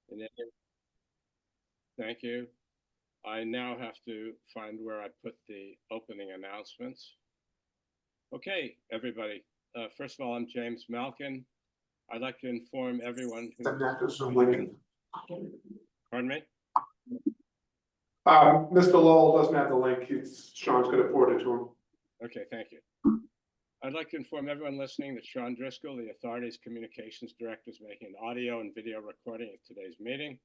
And then, thank you. I now have to find where I put the opening announcements. Okay, everybody. First of all, I'm James Malkin. I'd like to inform everyone who. Pardon me? Mr. Lowell doesn't have the link. Sean's going to forward it to him. Okay, thank you. I'd like to inform everyone listening that Sean Driscoll, the authority's communications director, is making an audio and video recording of today's meeting.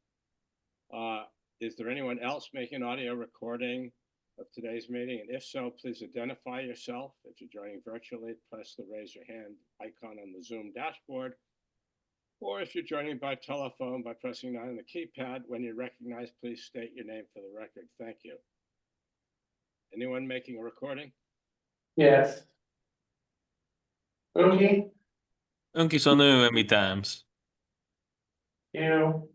Is there anyone else making an audio recording of today's meeting? And if so, please identify yourself. If you're joining virtually, press the raise your hand icon on the Zoom dashboard. Or if you're joining by telephone, by pressing 9 on the keypad, when you're recognized, please state your name for the record. Thank you. Anyone making a recording? Yes. Okay. Unky's on nu many times. You.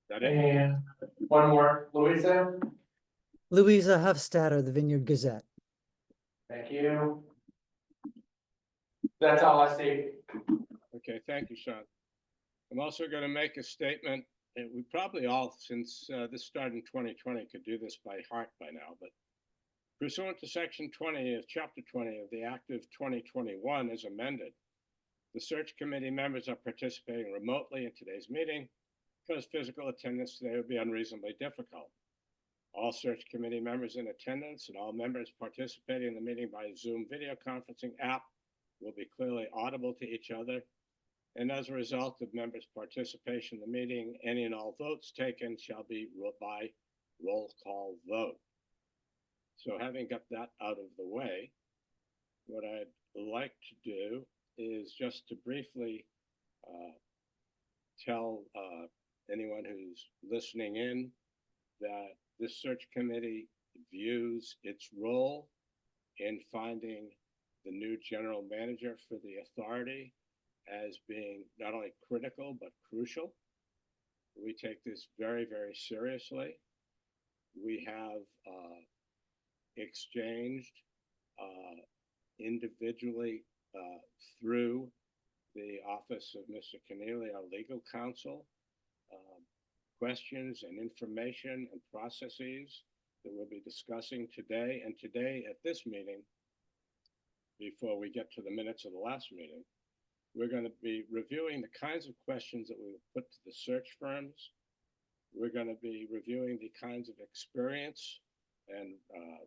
That it? And one more, Louisa. Louisa Hofstadter, the Vineyard Gazette. Thank you. That's all I see. Okay, thank you, Sean. I'm also going to make a statement, and we probably all, since this started in 2020, could do this by heart by now, but pursuant to Section 20 of Chapter 20 of the Act of 2021 as amended, the search committee members are participating remotely in today's meeting because physical attendance today would be unreasonably difficult. All search committee members in attendance and all members participating in the meeting by Zoom video conferencing app will be clearly audible to each other. And as a result of members' participation in the meeting, any and all votes taken shall be by roll call vote. So having got that out of the way, what I'd like to do is just to briefly tell anyone who's listening in that this search committee views its role in finding the new general manager for the authority as being not only critical but crucial. We take this very, very seriously. We have exchanged individually through the office of Mr. Keneally, our legal counsel, questions and information and processes that we'll be discussing today. And today at this meeting, before we get to the minutes of the last meeting, we're going to be reviewing the kinds of questions that we will put to the search firms. We're going to be reviewing the kinds of experience and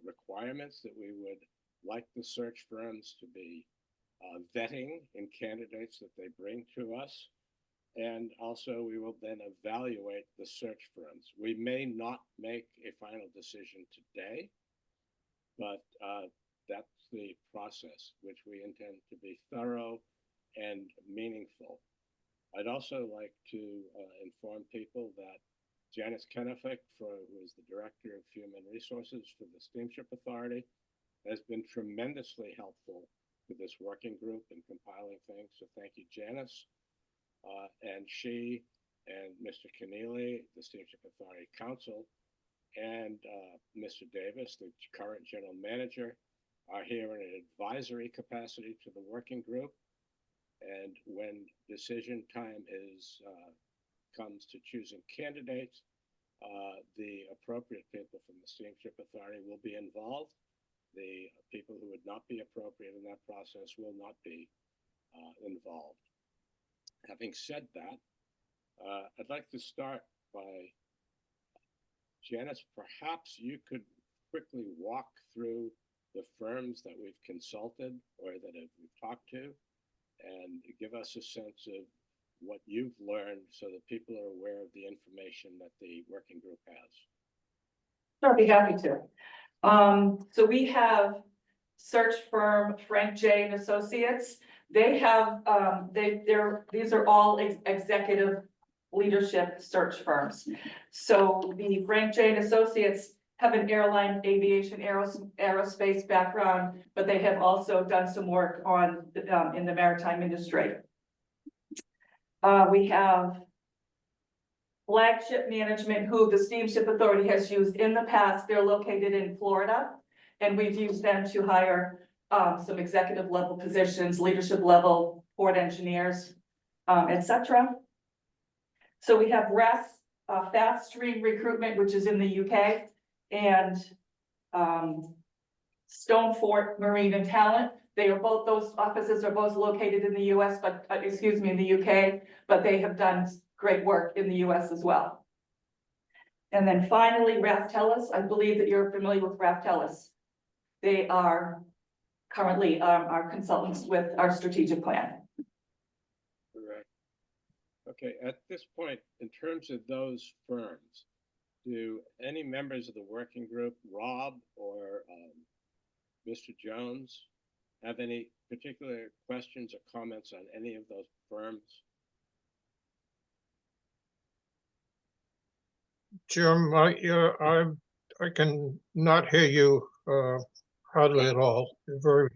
requirements that we would like the search firms to be vetting in candidates that they bring to us. And also we will then evaluate the search firms. We may not make a final decision today, but that's the process, which we intend to be thorough and meaningful. I'd also like to inform people that Janice Kennefick, who is the Director of Human Resources for the Steamship Authority, has been tremendously helpful to this working group in compiling things. So thank you, Janice. And she and Mr. Keneally, the Steamship Authority Counsel, and Mr. Davis, the current general manager, are here in an advisory capacity to the working group. And when decision time comes to choosing candidates, the appropriate people from the Steamship Authority will be involved. The people who would not be appropriate in that process will not be involved. Having said that, I'd like to start by, Janice, perhaps you could quickly walk through the firms that we've consulted or that we've talked to and give us a sense of what you've learned so that people are aware of the information that the working group has. I'd be happy to. So we have search firm Frank J. and Associates. They have, these are all executive leadership search firms. So the Frank J. and Associates have an airline, aviation, aerospace background, but they have also done some work on in the maritime industry. We have Flagship Management, who the Steamship Authority has used in the past. They're located in Florida, and we've used them to hire some executive level positions, leadership level port engineers. etc. So we have Fast Stream Recruitment, which is in the UK, and Stone Fort Marine and Talent. Those offices are both located in the US, but, in the UK, but they have done great work in the US as well. And then finally, Raftellus, I believe that you're familiar with Raftellus. They are currently our consultants with our strategic plan. Correct. Okay, at this point, in terms of those firms, do any members of the working group, Rob or Mr. Jones, have any particular questions or comments on any of those firms? Jim, I can not hear you hardly at all. You're very,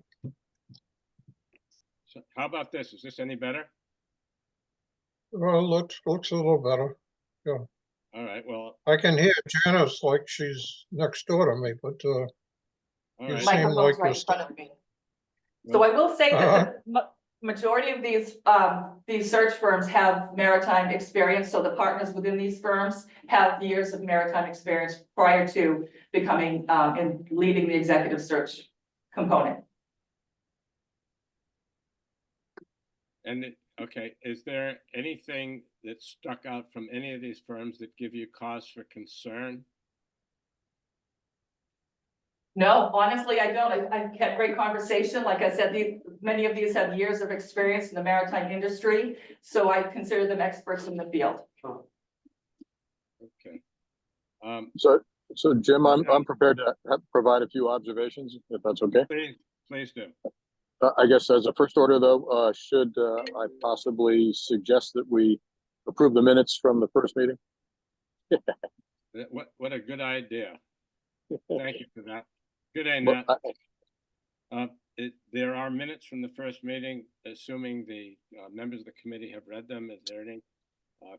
So how about this? Is this any better? well, looks a little better. All right, well, I can hear Janice like she's next door to me, but all You right. seem Microphone's like right you're in front of me. So I will say that the majority of these search firms have maritime experience, so the partners within these firms have years of maritime experience prior to becoming, and leading the executive search component. And okay, is there anything that stuck out from any of these firms that give you cause for concern? No, honestly, I don't. I've had great conversation. Like I said, many of these have years of experience in the maritime industry, so I consider them experts in the field. Okay. So Jim, I'm prepared to provide a few observations, if that's okay. Please do. I guess as a first order, though, should I possibly suggest that we approve the minutes from the first meeting? What a good idea. Thank you for that. Good day, Well, Nat. There are minutes from the first meeting, assuming the members of the committee have read them. Is there any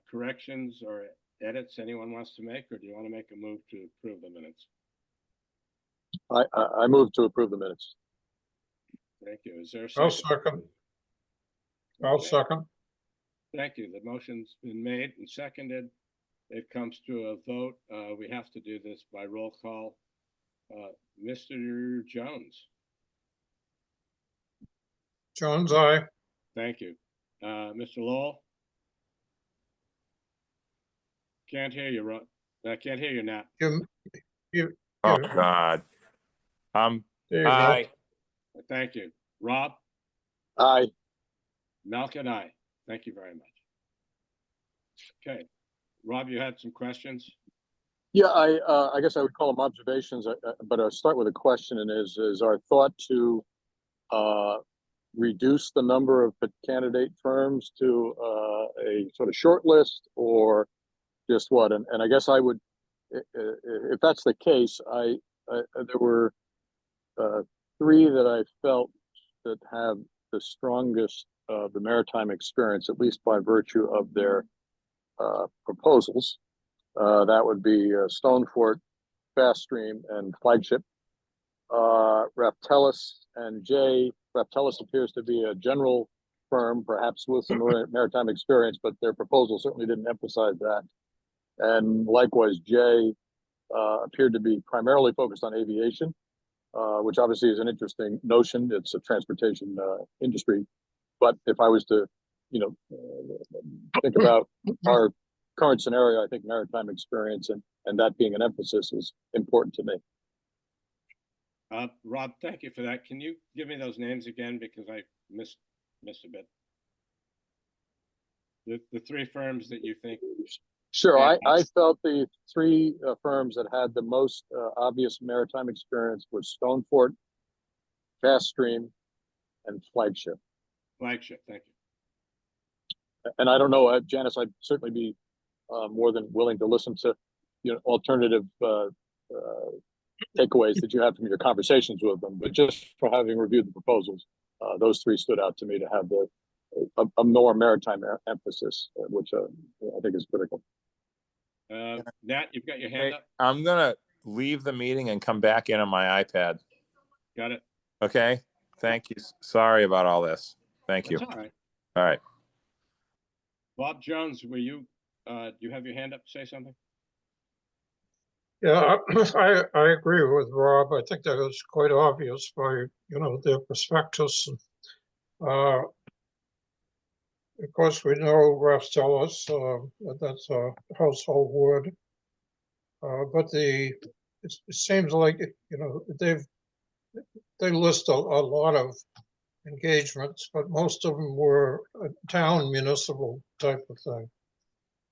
corrections or edits anyone wants to make, or do you want to make a move to approve the minutes? I move to approve the minutes. Thank you. Is there a I'll second? second. I'll Okay. second. Thank you. The motion's been made and seconded. It comes to a vote. We have to do this by roll call. Mr. Jones, Jones, aye. thank you. Mr. Lowell? Can't hear you, I can't hear you, Nat. You, Oh, you- God. there you go. Aye. Thank you. Rob? Aye. Malcolm, aye. Thank you very much. Okay. Rob, you had some questions? Yeah, I guess I would call them observations, but I'll start with a question, and is our thought to reduce the number of candidate firms to a sort of short list, or just what? And I guess I would, if that's the case, there were three that I felt that have the strongest the maritime experience, at least by virtue of their proposals. That would be Stone Fort, Fast Stream, and Flagship. Raftellus and Jay. Raftellus appears to be a general firm, perhaps with some maritime experience, but their proposal certainly didn't emphasize that. And likewise, Jay appeared to be primarily focused on aviation, which obviously is an interesting notion. It's a transportation industry. But if I was to, think about our current scenario, I think maritime experience and that being an emphasis is important to me. Rob, thank you for that. Can you give me those names again, because I missed a bit? The three firms that you think. Sure, I felt the three firms that had the most obvious maritime experience were Stone Fort, Fast Stream, and Flagship. Flagship, thank you. And I don't know, Janice, I'd certainly be more than willing to listen to, alternative takeaways that you have from your conversations with them. But just for having reviewed the proposals, those three stood out to me to have a more maritime emphasis, which I think is critical. Nat, you've got your hand Hey, up. I'm gonna leave the meeting and come back in on my iPad. Got it. Okay? Thank you. Sorry about all this. Thank you. That's all right. All right. Bob Jones, were you, you have your hand up to say something? Yeah, I agree with Rob. I think that was quite obvious by, their prospectus. Uh, Of course, we know Rastellus, that's a household word. But it seems like, they list a lot of engagements, but most of them were a town municipal type of thing.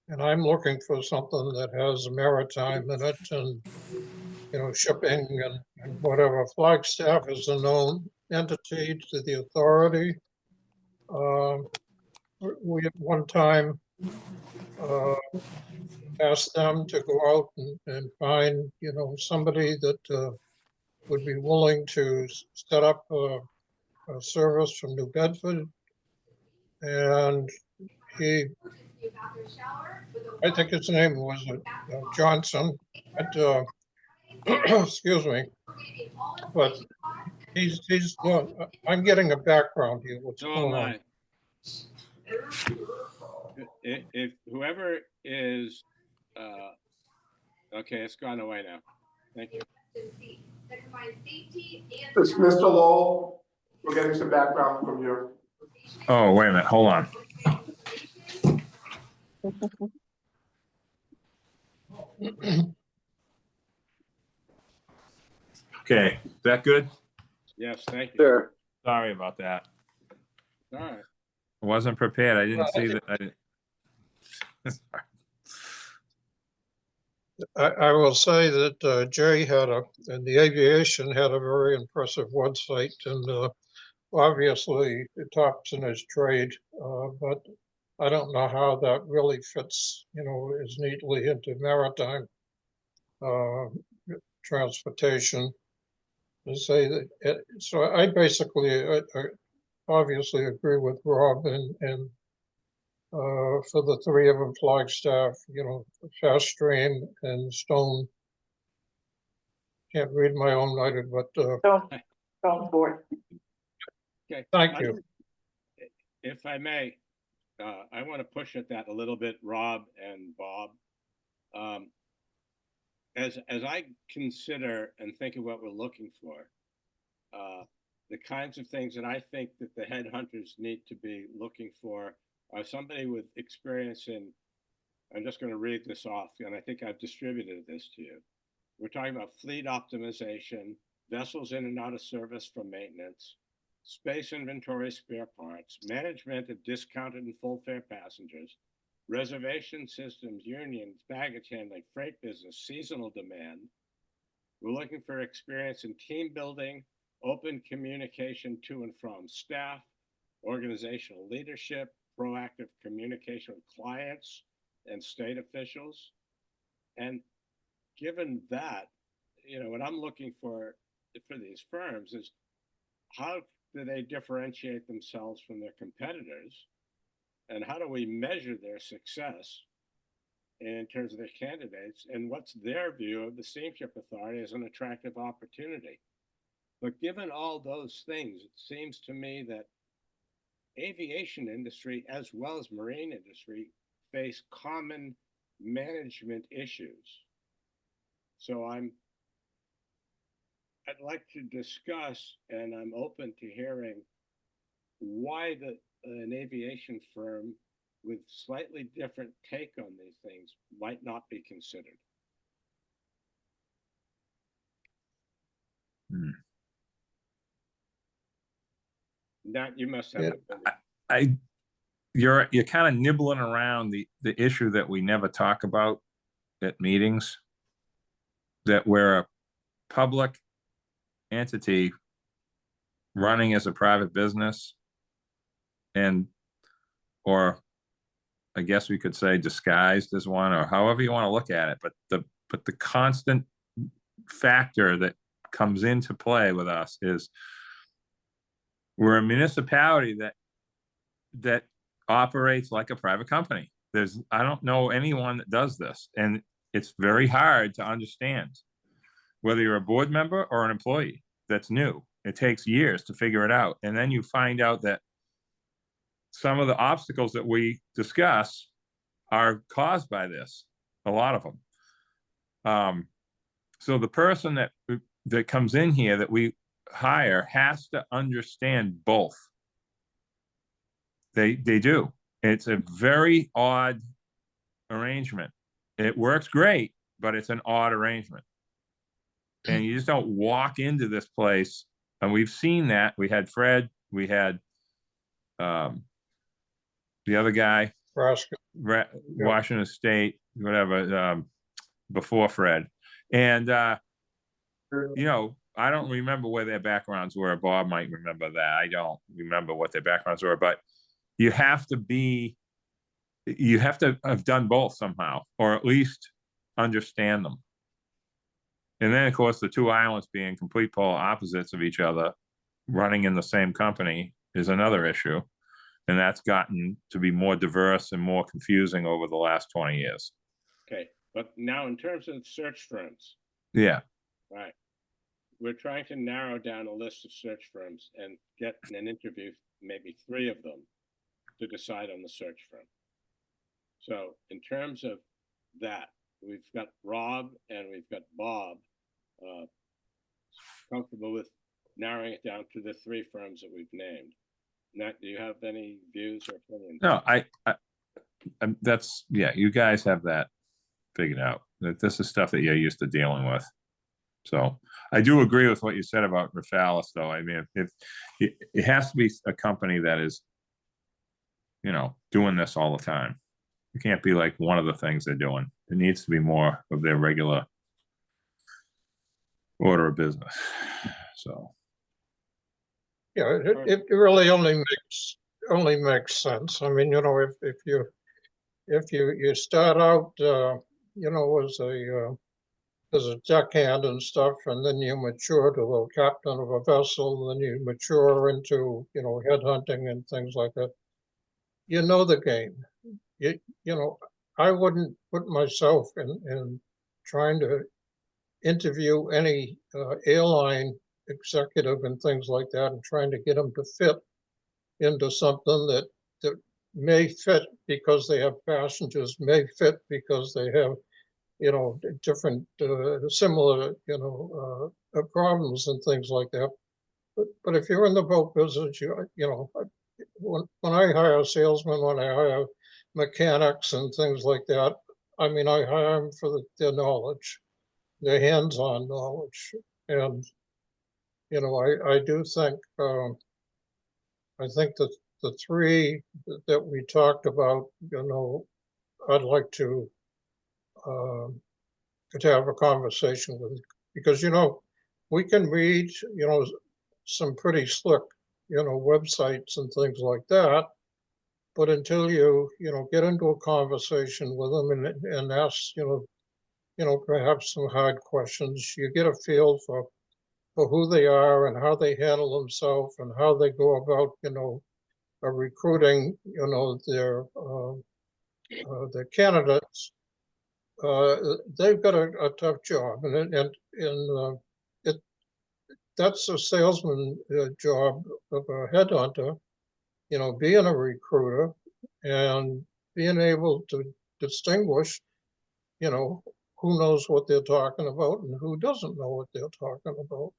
And I'm looking for something that has maritime in it and, shipping and whatever. Flagstaff is a known entity to the authority. We at one time asked them to go out and find, somebody that would be willing to set up a service from New Bedford. And he, I think his name was Johnson, but, excuse me, but I'm getting a background here. What's So going am on? I. If whoever is, okay, it's gone away now. Thank you. It's Mr. Lowell. We're getting some background from you. Oh, wait a minute, hold on. Okay, is that good? Yes, thank you. There. Sorry about that. All right. I wasn't prepared. I didn't Well, see that. I didn't. I will say that Jay and the aviation had a very impressive website, and obviously it tops in his trade, but I don't know how that really fits, as neatly into maritime uh, transportation. To say that, so I basically, I obviously agree with Rob and for the three of them, Flagstaff, Fast Stream and Stone. Can't read my own writing, but Don't board. Okay. thank you. If I may, I want to push at that a little bit, Rob and Bob. As I consider and think of what we're looking for, the kinds of things that I think that the headhunters need to be looking for are somebody with experience in, I'm just going to read this off, and I think I've distributed this to you. We're talking about fleet optimization, vessels in and out of service for maintenance, space inventory spare parts, management of discounted and full fare passengers, reservation systems, unions, baggage handling, freight business, seasonal demand. We're looking for experience in team building, open communication to and from staff, organizational leadership, proactive communication with clients and state officials. And given that, what I'm looking for these firms is how do they differentiate themselves from their competitors? And how do we measure their success in terms of their candidates? And what's their view of the Steamship Authority as an attractive opportunity? But given all those things, it seems to me that aviation industry as well as marine industry face common management issues. So I'd like to discuss, and I'm open to hearing why an aviation firm with slightly different take on these things might not be considered. That you must have an opinion. You're kind of nibbling around the issue that we never talk about at meetings, that we're a public entity running as a private business, or I guess we could say disguised as one, or however you want to look at it. But the constant factor that comes into play with us is we're a municipality that operates like a private company. I don't know anyone that does this, and it's very hard to understand whether you're a board member or an employee that's new. It takes years to figure it out, and then you find out that some of the obstacles that we discuss are caused by this, a lot of them. So the person that comes in here that we hire has to understand both. They do. It's a very odd arrangement. It works great, but it's an odd arrangement. And you just don't walk into this place. And we've seen that. We had Fred, we had the other guy, Washington State, whatever, before Fred. And, you know, I don't remember where their backgrounds were. Bob might remember that. I don't remember what their backgrounds were, but you have to have done both somehow, or at least understand them. And then, of course, the two islands being complete polar opposites of each other, running in the same company is another issue. And that's gotten to be more diverse and more confusing over the last 20 years. Okay, but now in terms of search firms, Yeah. right, we're trying to narrow down a list of search firms and get an interview, maybe 3 of them, to decide on the search firm. So in terms of that, we've got Rob and we've got Bob comfortable with narrowing it down to the 3 firms that we've named. Now, do you have any views or opinions? No, that's, yeah, you guys have that figured out. That this is stuff that you're used to dealing with. So I do agree with what you said about Rafalis, though. I mean, it has to be a company that is, you know, doing this all the time. It can't be like one of the things they're doing. It needs to be more of their regular order of business. So. Yeah, it really only makes sense. I mean, you know, if you start out, you know, as a deckhand and stuff, and then you mature to a captain of a vessel, and then you mature into, you know, headhunting and things like that. You know the game. You know, I wouldn't put myself in trying to interview any airline executive and things like that, and trying to get them to fit into something that may fit because they have passengers, may fit because they have, you know, different similar, you know, problems and things like that. But if you're in the boat business, you know, when I hire salesmen, when I hire mechanics and things like that, I mean, I hire them for their knowledge, their hands-on knowledge. And, you know, I do think, I think that the 3 that we talked about, you know, I'd like to have a conversation with, because, you know, we can read, you know, some pretty slick, you know, websites and things like that. But until you know, get into a conversation with them and ask, you know, perhaps some hard questions, you get a feel for who they are and how they handle themselves and how they go about, you know, recruiting, you know, their candidates. They've got a tough job, and that's a salesman job of a headhunter, you know, being a recruiter and being able to distinguish, you know, who knows what they're talking about and who doesn't know what they're talking about.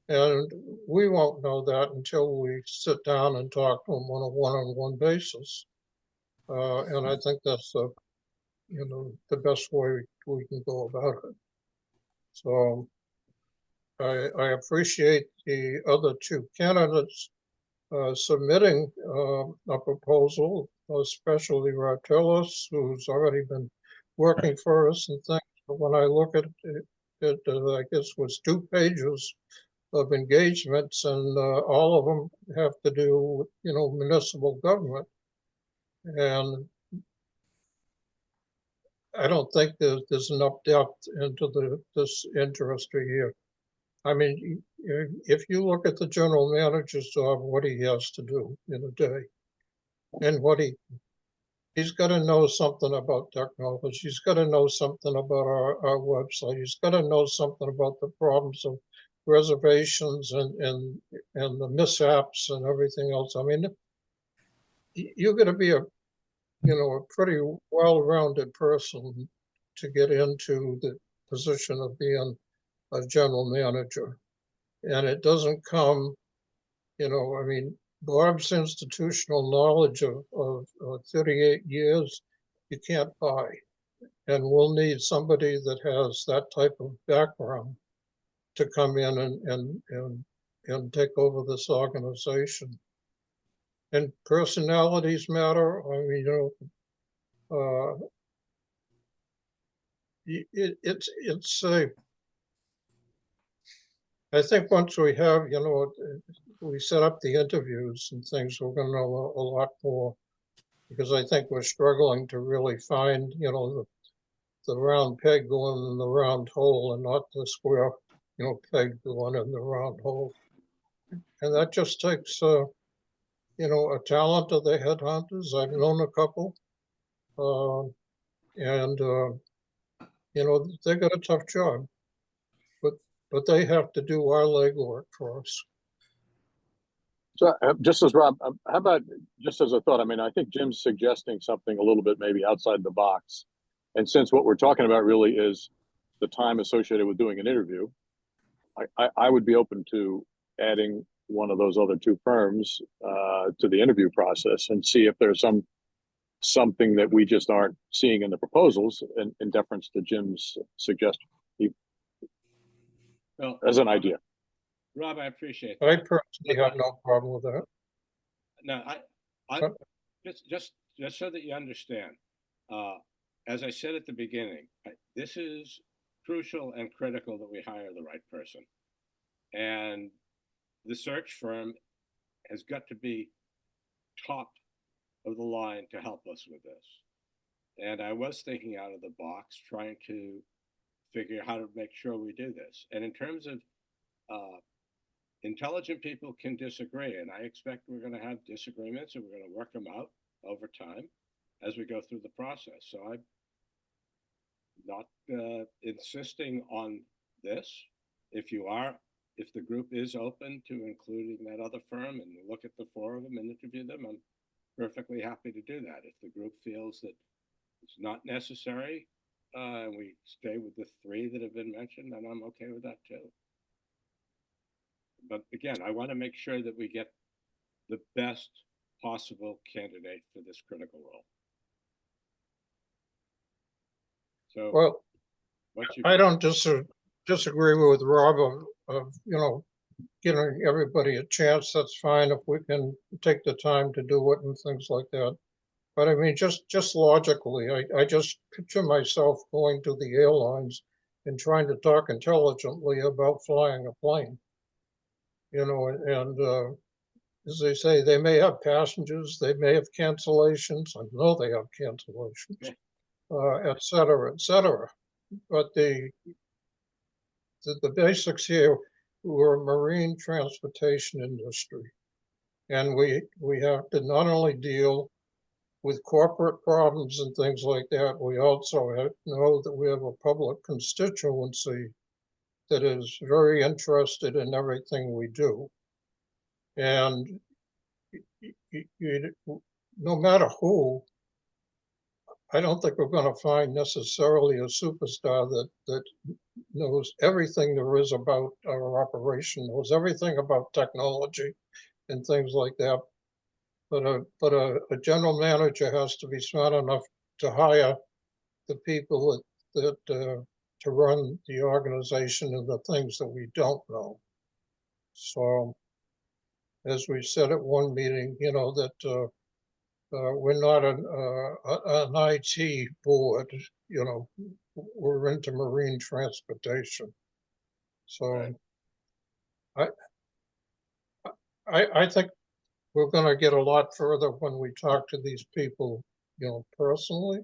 And we won't know that until we sit down and talk to them on a one-on-one basis. And I think that's the, you know, the best way we can go about it. So I appreciate the other 2 candidates submitting a proposal, especially Ratellis, who's already been working for us and things. But when I look at it, I guess was 2 pages of engagements, and all of them have to do with, you know, municipal government. And I don't think there's enough depth into this industry here. I mean, if you look at the general manager's job, what he has to do in a day, and what he's got to know something about technology. He's got to know something about our website. He's got to know something about the problems of reservations and the mishaps and everything else. I mean, you're gonna be a pretty well-rounded person to get into the position of being a general manager. And it doesn't come, I mean, Bob's institutional knowledge of 38 years, you can't buy. And we'll need somebody that has that type of background to come in and take over this organization. And personalities matter. I mean, it's a, I think once we have, we set up the interviews and things, we're gonna know a lot more. Because I think we're struggling to really find, the round peg going in the round hole and not the square, peg going in the round hole. And that just takes, a talent of the headhunters. I've known a couple. And they got a tough job, but they have to do our legwork for us. So just as Rob, how about just as a thought? I mean, I think Jim's suggesting something a little bit maybe outside the box. And since what we're talking about really is the time associated with doing an interview, I would be open to adding one of those other two firms to the interview process and see if there's something that we just aren't seeing in the proposals in deference to Jim's suggestion. Well, as an idea. Rob, I appreciate I that. personally have no problem with that. No, I Huh? just so that you understand, as I said at the beginning, this is crucial and critical that we hire the right person. And the search firm has got to be top of the line to help us with this. And I was thinking out of the box, trying to figure out how to make sure we do this. And in terms of intelligent people can disagree, and I expect we're going to have disagreements, and we're going to work them out over time as we go through the process. So I'm not insisting on this. If the group is open to including that other firm and look at the four of them and interview them, I'm perfectly happy to do that. If the group feels that it's not necessary, and we stay with the three that have been mentioned, then I'm okay with that too. But again, I want to make sure that we get the best possible candidate for this critical role. So, Well, what's I don't disagree with Rob of giving everybody a chance. That's fine if we can take the time to do it and things like that. But I mean, just logically, I just picture myself going to the airlines and trying to talk intelligently about flying a plane. And as they say, they may have passengers, they may have cancellations. I know they have cancellations, et cetera, et cetera. But the basics here, we're a marine transportation industry. And we have to not only deal with corporate problems and things like that, we also know that we have a public constituency that is very interested in everything we do. And no matter who, I don't think we're going to find necessarily a superstar that knows everything there is about our operation, knows everything about technology and things like that. But a general manager has to be smart enough to hire the people that to run the organization and the things that we don't know. So, as we said at one meeting, that we're not an IT board. We're into marine transportation. So, Right. I think we're going to get a lot further when we talk to these people, personally.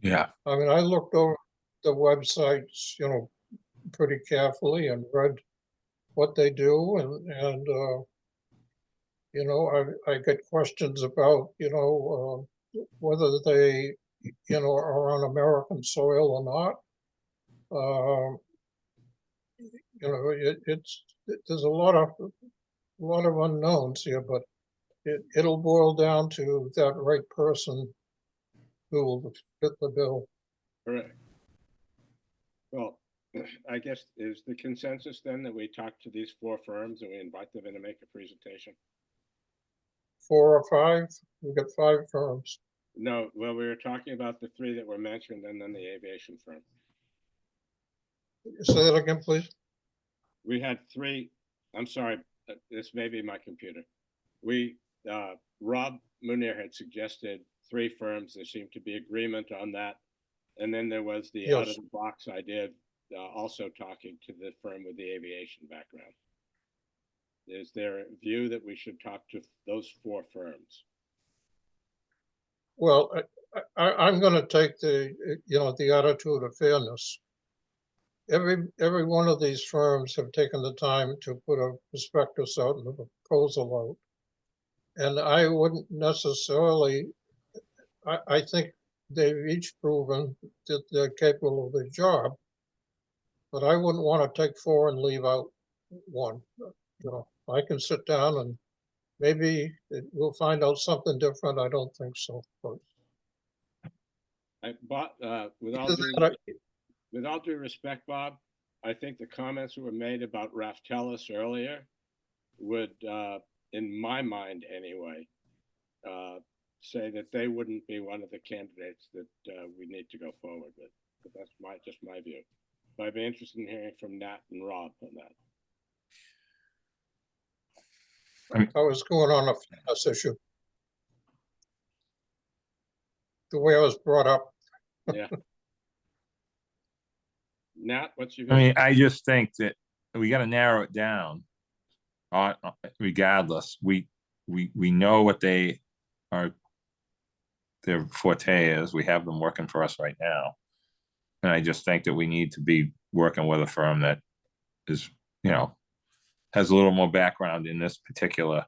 Yeah. I mean, I looked over the websites, pretty carefully and read what they do, and I get questions about, whether they, are on American soil or not. There's a lot of unknowns here, but it'll boil down to that right person who will fit the bill. Correct. Well, I guess is the consensus then that we talk to these 4 firms and we invite them in to make a presentation? 4 or 5, we've got 5 firms. No, well, we were talking about the 3 that were mentioned and then the aviation firm. Say that again, please. We had 3, I'm sorry, this may be my computer. Rob Munir had suggested 3 firms. There seemed to be agreement on that. And then there was the out of Yes. the box idea, also talking to the firm with the aviation background. Is there a view that we should talk to those 4 firms? Well, I'm going to take the attitude of fairness. Every one of these firms have taken the time to put a prospectus out and a proposal out. And I wouldn't necessarily, I think they've each proven that they're capable of the job, but I wouldn't want to take 4 and leave out 1. I can sit down and maybe we'll find out something different. I don't think so. But with all due respect, Bob, I think the comments that were made about Raftelis earlier would, in my mind anyway, say that they wouldn't be one of the candidates that we need to go forward with. But that's just my view. But I'd be interested in hearing from Nat and Rob on that. I was going on a fairness issue. The way I was brought up. Yeah. Nat, what's your I view? mean, I just think that we got to narrow it down. Regardless, we know what their forte is. We have them working for us right now, and I just think that we need to be working with a firm that is, has a little more background in this particular,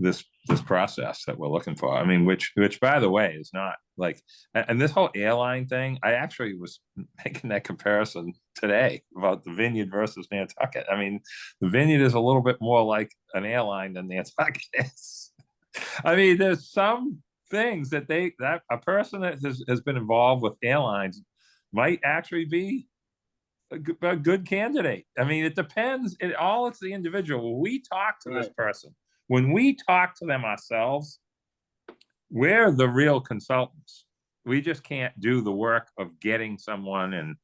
this process that we're looking for. I mean, which by the way is not like, and this whole airline thing, I actually was making that comparison today about the Vineyard versus Nantucket. I mean, the Vineyard is a little bit more like an airline than Nantucket is. I mean, there's some things that a person that has been involved with airlines might actually be a good candidate. I mean, it depends. It's the individual. We talk to this person. When we talk to them ourselves, we're the real consultants. We just can't do the work of getting someone and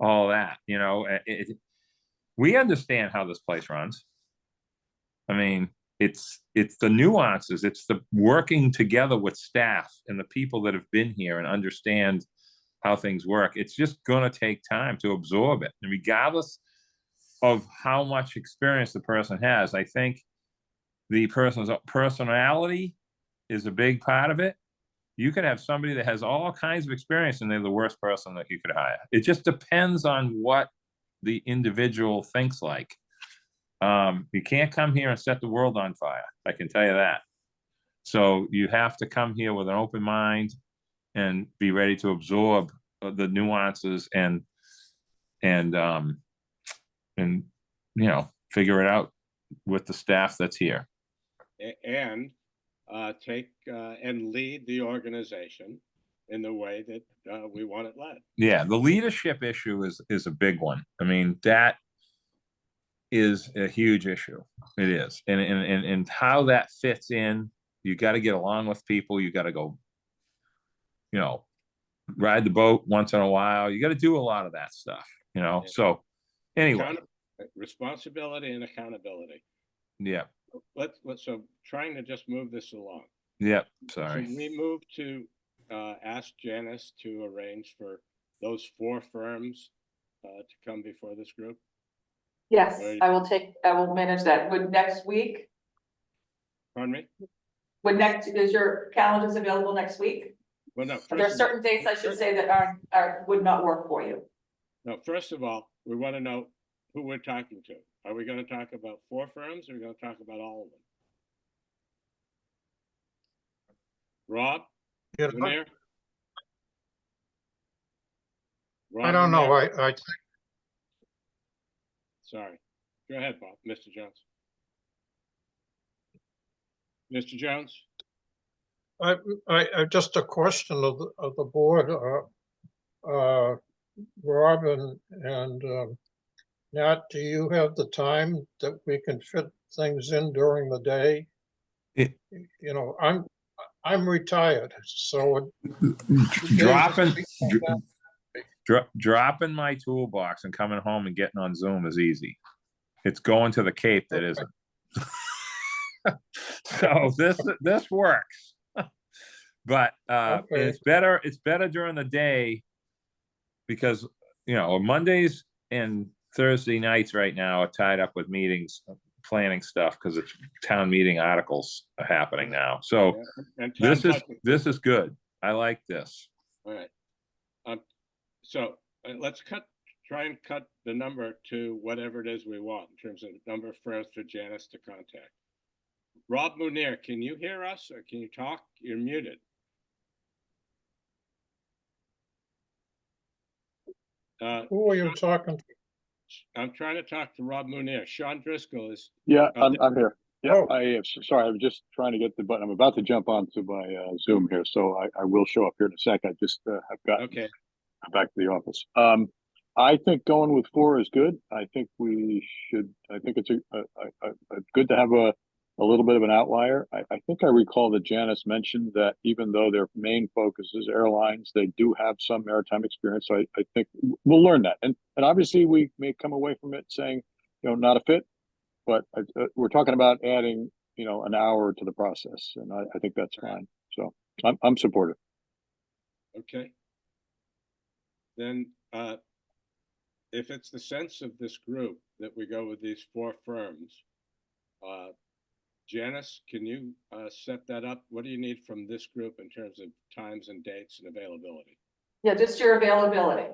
all that. We understand how this place runs. I mean, it's the nuances. It's the working together with staff and the people that have been here and understand how things work. It's just going to take time to absorb it. And regardless of how much experience the person has, I think the person's personality is a big part of it. You could have somebody that has all kinds of experience and they're the worst person that you could hire. It just depends on what the individual thinks like. You can't come here and set the world on fire. I can tell you that. So you have to come here with an open mind and be ready to absorb the nuances and figure it out with the staff that's here. And take and lead the organization in the way that we want it led. Yeah, the leadership issue is a big one. I mean, that is a huge issue. It is, and how that fits in. You got to get along with people. You got to go, ride the boat once in a while. You got to do a lot of that stuff. So anyway, responsibility and accountability. Yeah. So trying to just move this along. Yep. Sorry. Should we move to ask Janice to arrange for those 4 firms to come before this group? Yes, I will manage that. Would next week, Pardon me? is your calendars available next week? Well, no. Are there certain dates I should say that would not work for you? No, first of all, we want to know who we're talking to. Are we going to talk about 4 firms or are we going to talk about all of them? Rob? Munir? I don't know. I think Sorry. Go ahead, Bob, Mr. Jones. Mr. Jones? I just a question of the board, Robin and Nat, do you have the time that we can fit things in during the day? It- You know, I'm retired, so Dropping, dropping my toolbox and coming home and getting on Zoom is easy. It's going to the Cape that Okay. isn't. So this works. But Okay. it's better during the day because, you know, Mondays and Thursday nights right now are tied up with meetings, planning stuff because it's town meeting articles are happening now. So And town budget. this is good. I like this. All right. So let's try and cut the number to whatever it is we want in terms of the number of firms for Janice to contact. Rob Munir, can you hear us or can you talk? You're muted. Who are you talking to? I'm trying to talk to Rob Munir. Sean Driscoll is. Yeah, I'm here. Yeah, Oh. I am sorry. I was just trying to get the button. I'm about to jump onto my Zoom here, so I will show up here in a sec. I just have gotten Okay. back to the office. I think going with 4 is good. I think we should. I think it's a good to have a little bit of an outlier. I think I recall that Janice mentioned that even though their main focus is airlines, they do have some maritime experience. So I think we'll learn that, and obviously we may come away from it saying, you know, not a fit. But we're talking about adding, you know, an hour to the process, and I think that's fine. So I'm supportive. Okay. Then, if it's the sense of this group that we go with these 4 firms, Janice, can you set that up? What do you need from this group in terms of times and dates and availability? Yeah, just your availability.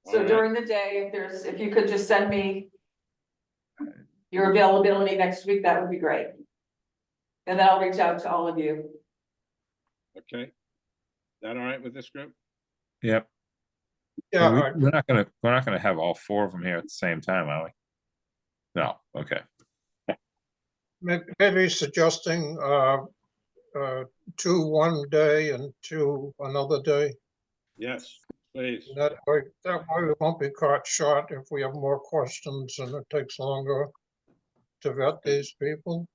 All So right. during the day, if you could just send me your availability next week, that would be great. And then I'll reach out to all of you. Okay. That all right with this group? Yep. Yeah, We're not gonna have all 4 of them here at the same time, are we? No. Okay. maybe suggesting 2 one day and 2 another day. Yes, please. That way we won't be caught short if we have more questions and it takes longer to vet these people.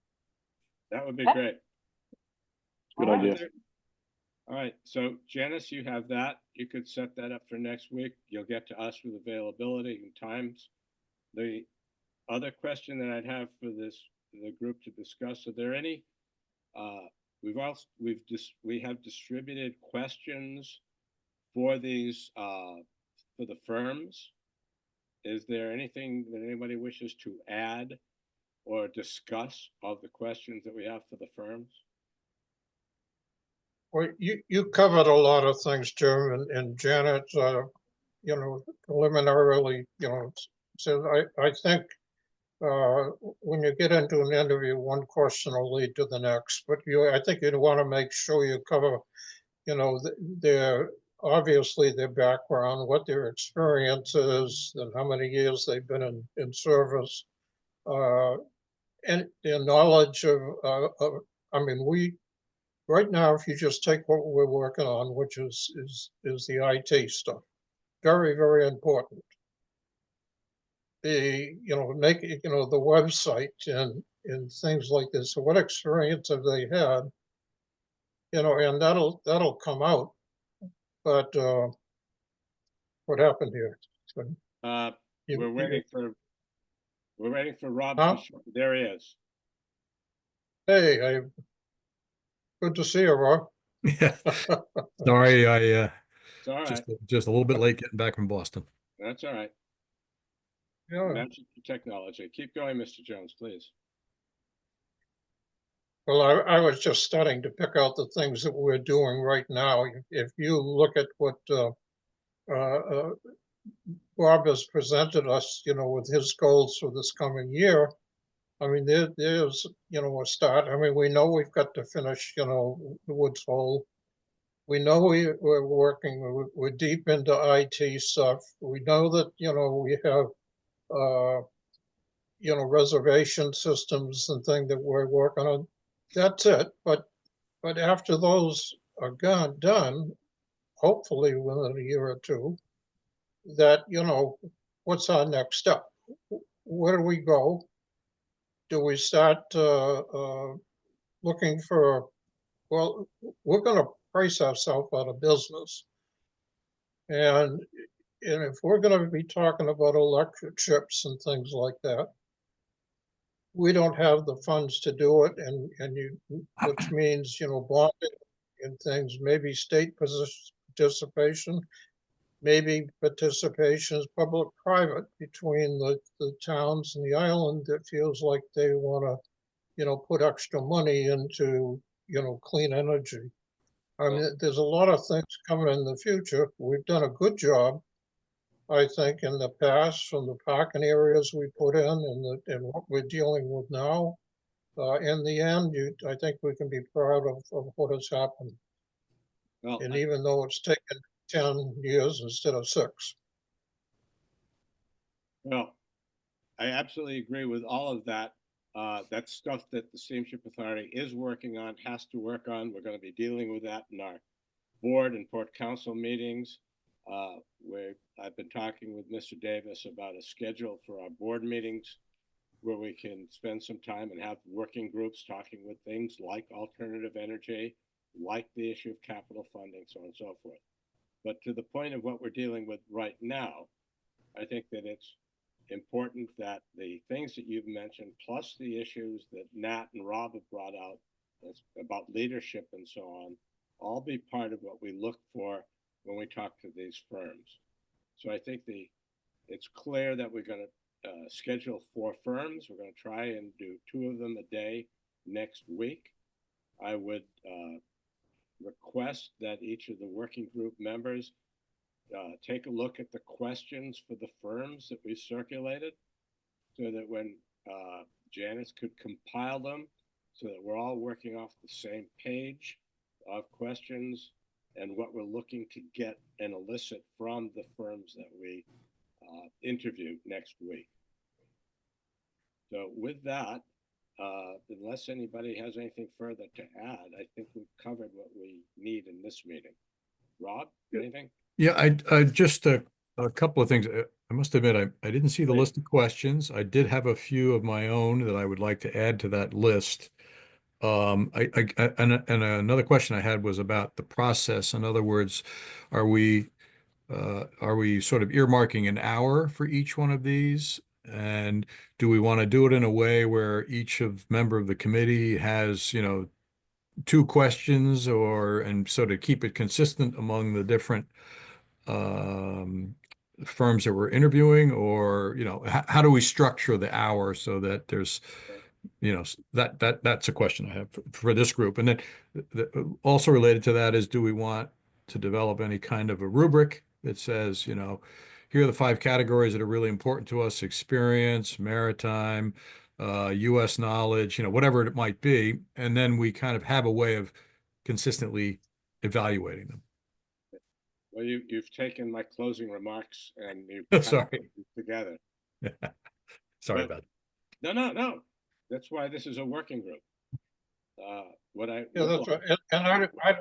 That would be great. Good All right. idea. All right, so Janice, you have that. You could set that up for next week. You'll get to us with availability and times. The other question that I'd have for the group to discuss, are there any, we have distributed questions for these, for the firms. Is there anything that anybody wishes to add or discuss of the questions that we have for the firms? Well, you covered a lot of things, Jim, and Janet, you know, preliminarily, you know, so I think when you get into an interview, one question will lead to the next, but I think you'd want to make sure you cover, you know, obviously their background, what their experience is, and how many years they've been in service, and their knowledge of, I mean, right now, if you just take what we're working on, which is the IT stuff, very, very important. You know, you know, the website and things like this. So what experience have they had? You know, and that'll come out. But what happened here? We're waiting for Rob. Huh? There he is. Hey, good to see you, Rob. Yeah, sorry, It's all right. just a little bit late getting back from Boston. That's all right. Yeah. Magic technology. Keep going, Mr. Jones, please. Well, I was just starting to pick out the things that we're doing right now. If you look at what Bob has presented us, you know, with his goals for this coming year, I mean, there's, you know, a start. I mean, we know we've got to finish, you know, the Woods Hole. We know we're working, we're deep into IT stuff. We know that, we have, reservation systems and things that we're working on. That's it. But after those are done, hopefully within a year or two, that, what's our next step? Where do we go? Do we start looking for, well, we're going to price ourselves out of business. And if we're going to be talking about electric chips and things like that, we don't have the funds to do it, which means, bonding and things, maybe state participation, maybe participations, public-private, between the towns and the island that feels like they want to, put extra money into, clean energy. I mean, there's a lot of things coming in the future. We've done a good job, I think, in the past, from the parking areas we put in and what we're dealing with now. In the end, I think we can be proud of what has happened. Well, And even though it's taken 10 years instead of 6. Well, I absolutely agree with all of that. That's stuff that the Steamship Authority is working on, has to work on. We're going to be dealing with that in our board and port council meetings. Where I've been talking with Mr. Davis about a schedule for our board meetings where we can spend some time and have working groups talking with things like alternative energy, like the issue of capital funding, so on and so forth. But to the point of what we're dealing with right now, I think that it's important that the things that you've mentioned, plus the issues that Nat and Rob have brought out about leadership and so on, all be part of what we look for when we talk to these firms. So I think it's clear that we're going to schedule 4 firms. We're going to try and do 2 of them a day next week. I would request that each of the working group members take a look at the questions for the firms that we circulated, so that when Janice could compile them, so that we're all working off the same page of questions and what we're looking to get and elicit from the firms that we interview next week. So with that, unless anybody has anything further to add, I think we've covered what we need in this meeting. Rob, anything? Yeah, I just a couple of things. I must admit, I didn't see the Please. list of questions. I did have a few of my own that I would like to add to that list. And another question I had was about the process. In other words, are we sort of earmarking an hour for each one of these? And do we want to do it in a way where each member of the committee has, 2 questions, and so to keep it consistent among the different firms that we're interviewing, or, how do we structure the hour so that there's, that's a question I have for this group. And then also related to that is, do we want to develop any kind of a rubric that says, here are the 5 categories that are really important to us: experience, maritime, US knowledge, whatever it might be. And then we kind of have a way of consistently evaluating them. Well, you've taken my closing remarks and you've kind of Sorry. put them together. Sorry But- about No. That's why this is a working group. What I Yeah, would that's right.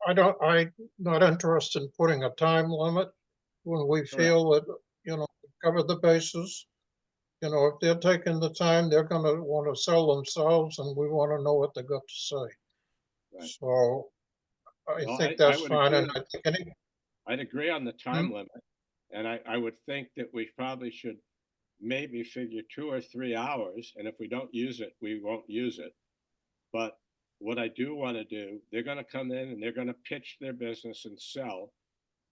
And I'm not interested in putting a time limit when we feel that, cover the bases. If they're taking the time, they're going to want to sell themselves, and we want to know what they got to say. Right. So I Well, think I that's would fine. agree And I think I'd agree on the time limit, and I would think that we probably should maybe figure 2 or 3 hours, and if we don't use it, we won't use it. But what I do want to do, they're going to come in and they're going to pitch their business and sell,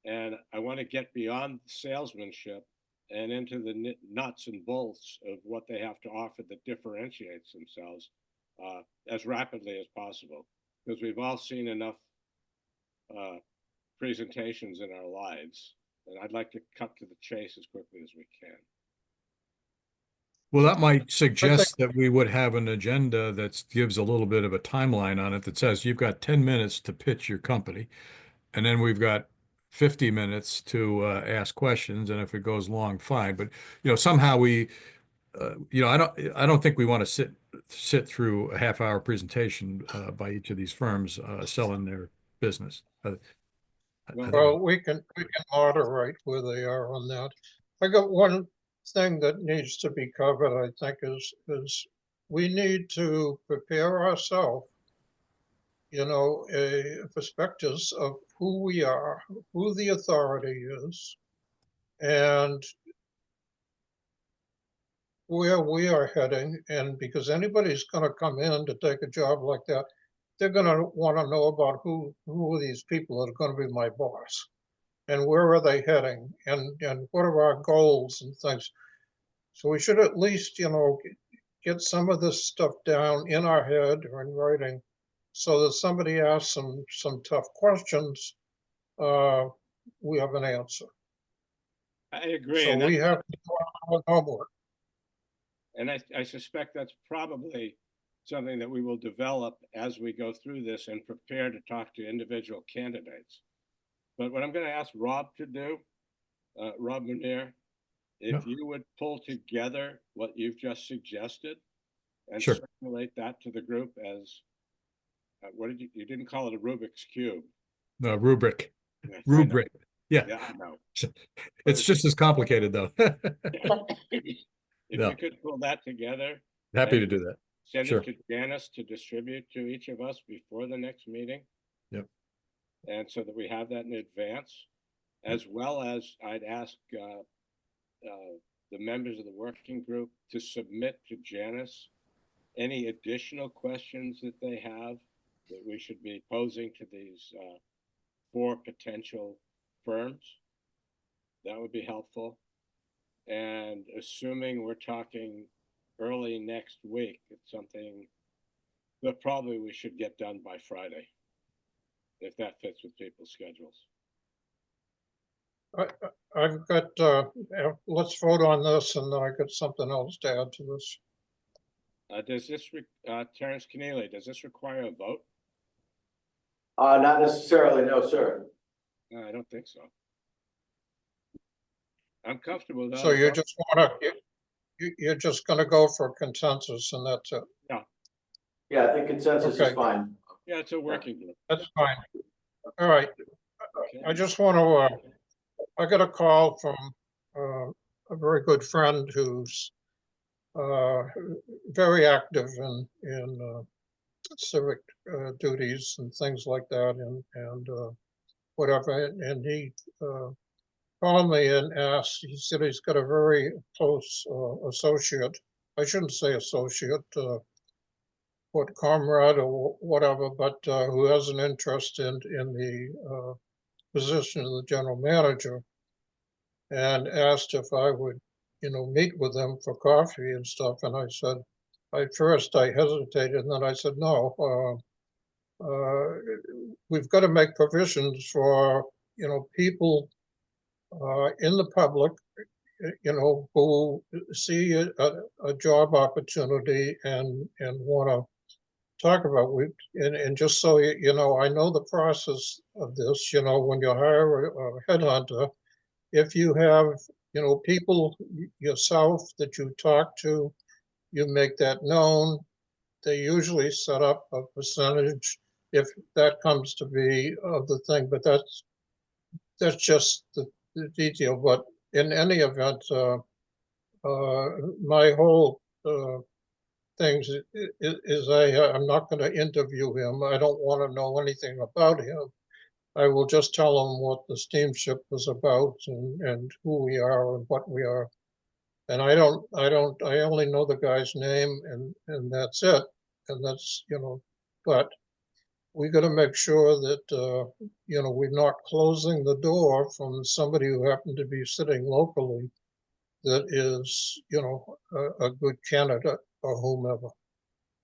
and I want to get beyond salesmanship and into the nuts and bolts of what they have to offer that differentiates themselves as rapidly as possible, because we've all seen enough presentations in our lives, and I'd like to cut to the chase as quickly as we can. Well, that might suggest that we would have an agenda that gives a little bit of a timeline on it that says you've got 10 minutes to pitch your company. and then we've got 50 minutes to ask questions, and if it goes long, fine. But somehow I don't think we want to sit through a half-hour presentation by each of these firms selling their business. Well, we can moderate where they are on that. I got one thing that needs to be covered, I think, is we need to prepare ourselves, a prospectus of who we are, who the authority is, and where we are heading. And because anybody's going to come in to take a job like that, they're going to want to know about who are these people that are going to be my boss, and where are they heading, and what are our goals and things. So we should at least, get some of this stuff down in our head or in writing, so that somebody asks some tough questions, we have an answer. I agree. So And we have to do our homework. And I suspect that's probably something that we will develop as we go through this and prepare to talk to individual candidates. But what I'm going to ask Rob to do, Rob Munir, if you would pull together what you've just suggested and Sure. circulate that to the group as, what did you didn't call it a Rubik's Cube. Rubric. Yes, Rubric. Yeah. Yeah, I know. It's just as complicated, though. If No. you could pull that together. Happy to and do that. Send Sure. it to Janice to distribute to each of us before the next meeting. Yep. And so that we have that in advance, as well as I'd ask the members of the working group to submit to Janice any additional questions that they have that we should be posing to these 4 potential firms. That would be helpful. And assuming we're talking early next week, it's something that probably we should get done by Friday, if that fits with people's schedules. I've got, let's vote on this, and then I got something else to add to this. Does this, Terrence Keneally, does this require a vote? Not necessarily, no, sir. No, I don't think so. I'm comfortable with that. So you just you're just gonna go for consensus, and that's it? Yeah, I think consensus is Okay. fine. Yeah, it's a working group. That's fine. All right. Okay. I just want to, I got a call from a very good friend who's very active in civic duties and things like that, and whatever. And he called me and asked, he said he's got a very close associate. I shouldn't say associate, what, comrade or whatever, but who has an interest in the position of the general manager, and asked if I would, meet with them for coffee and stuff. And I said, at first I hesitated, and then I said, no, we've got to make provisions for, people in the public, who see a job opportunity and want to talk about and just so I know the process of this. When you hire a headhunter, if you have people yourself that you talk to, you make that known. They usually set up a percentage if that comes to be of the thing, but that's just the detail. But in any event, my whole things is I'm not going to interview him. I don't want to know anything about him. I will just tell him what the steamship was about, and who we are and what we are. And I only know the guy's name, and that's it. And that's, but we got to make sure that, we're not closing the door from somebody who happened to be sitting locally that is, a good candidate or whomever.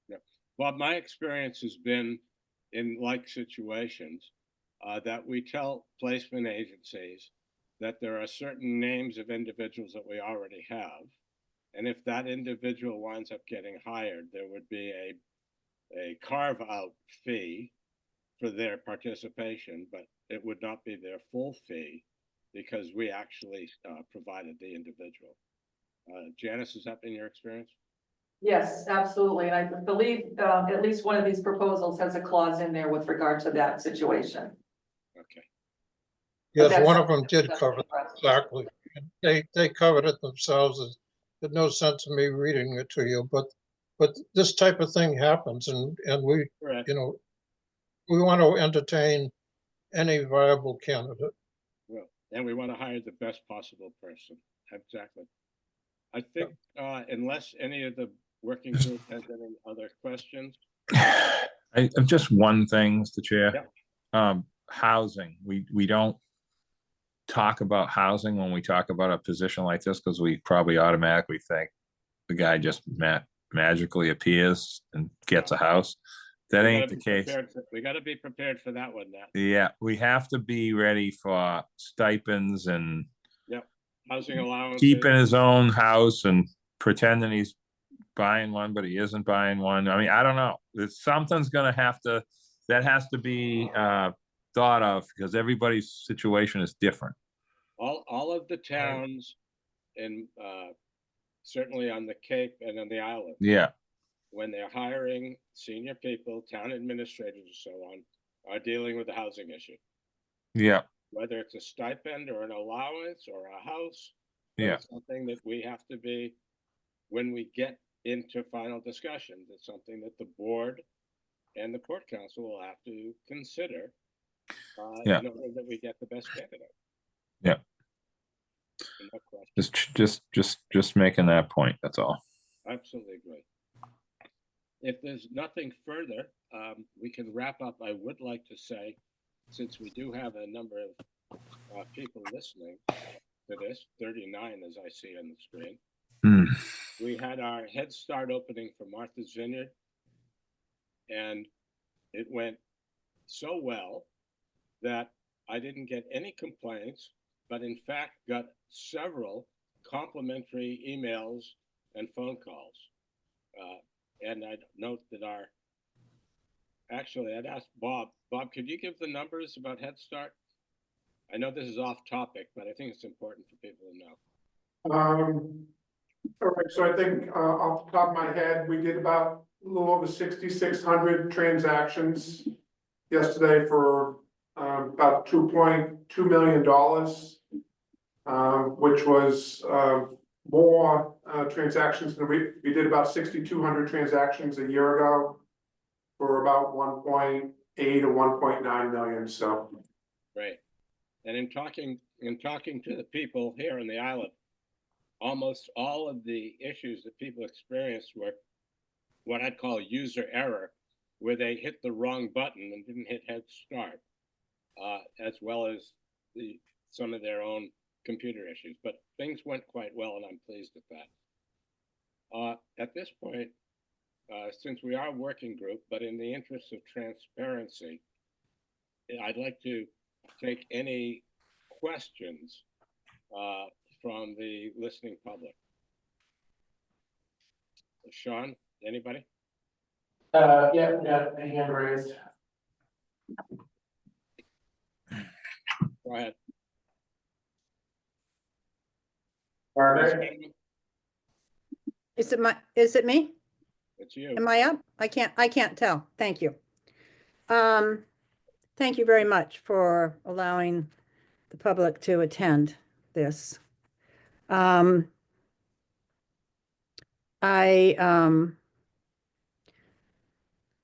Yeah. Well, my experience has been in like situations that we tell placement agencies that there are certain names of individuals that we already have. And if that individual winds up getting hired, there would be a carve out fee for their participation, but it would not be their full fee because we actually provided the individual. Janice, has that been your experience? Yes, absolutely. And I believe at least one of these proposals has a clause in there with regard to that situation. Okay. But Yes, that's- one of them did that's cover it, impressive. exactly. They covered it themselves. There's no sense in me reading it to you, but this type of thing happens and we, Correct. you know, we want to entertain any viable candidate. Well, and we want to hire the best possible person. Exactly. I think unless any of the working group has any other questions. Just one thing, Mr. Chair. Yeah. Housing. We don't talk about housing when we talk about a position like this because we probably automatically think the guy just magically appears and gets a house. That ain't the case. We got to be prepared for that one now. Yeah, we have to be ready for stipends and Housing allowance. keeping his own house and pretending he's buying one, but he isn't buying one. I mean, I don't know. Something's gonna have to, that has to be thought of because everybody's situation is different. All of the towns in certainly on the Cape and on the island. Yeah. When they're hiring senior people, town administrators and so on, are dealing with the housing issue. Yeah. Whether it's a stipend or an allowance or a house. Yeah. It's something that we have to be, when we get into final discussions, it's something that the board and the port council will have to consider in order that we get the best candidate. Yeah. No question. Just making that point. That's all. Absolutely agree. If there's nothing further, we can wrap up. I would like to say, since we do have a number of people listening to this, 39 as I see on the screen, we had our Head Start opening for Martha's Vineyard, and it went so well that I didn't get any complaints, but in fact got several complimentary emails and phone calls. And I'd note that I'd ask Bob, could you give the numbers about Head Start? I know this is off topic, but I think it's important for people to know. All right, so I think off the top of my head, we did about a little over 6,600 transactions yesterday for about $2.2 million, which was more transactions than we did about 6,200 transactions a year ago for about 1.8 or 1.9 million. So Right. And in talking to the people here on the island, almost all of the issues that people experienced were what I'd call user error, where they hit the wrong button and didn't hit Head Start, as well as some of their own computer issues. But things went quite well, and I'm pleased with that. At this point, since we are a working group, but in the interest of transparency, I'd like to take any questions from the listening public. Sean, anybody? Yeah, we got a hand raised. Go ahead. Is it me? It's you. Am I up? I can't tell. Thank you. Thank you very much for allowing the public to attend this. I